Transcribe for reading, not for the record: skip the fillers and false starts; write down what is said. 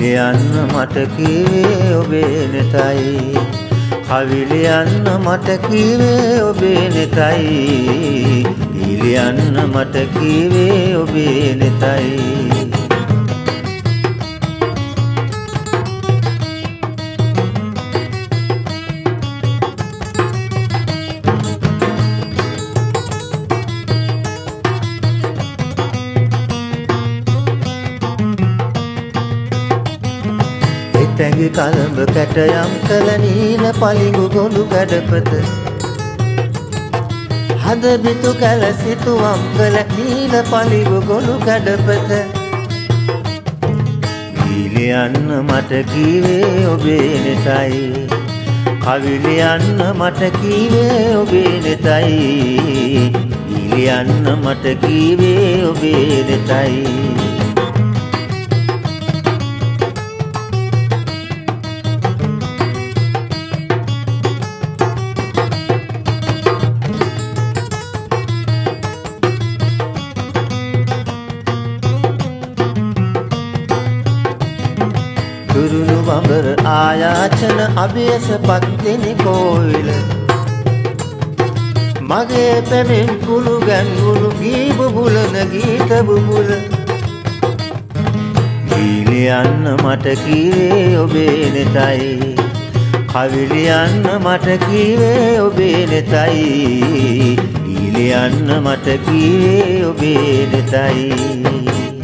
ලියන්න මට කීවේ ඔබේ නෙතයි කවිලියන්න මට කීවේ ඔබේ නෙතයි ලියන්න මට කීවේ ඔබේ නෙතයි තැඟි කලඹ කැටයම් කළ නීල පලිඟු ගොළු කැඩපත හද බිතු කැල සිතුවම් කළ නීල පලිඟු ගොළු කැඩපත ලියන්න මට කීවේ ඔබේ නෙතයි කවිලියන්න මට කීවේ ඔබේ නෙතයි ලියන්න මට කීවේ ඔබේ නෙතයි තුරුණු වඹර ආයාචන අභියස පත්තිනි කෝවිල මගේ පැමින් කුළු ගැන්වුණු ගී බුබුලන ගීත බුබුල ලියන්න මට කීවේ ඔබේ නෙතයි කවිලියන්න මට කීවේ ඔබේ නෙතයි ලියන්න මට කීවේ ඔබේ නෙතයි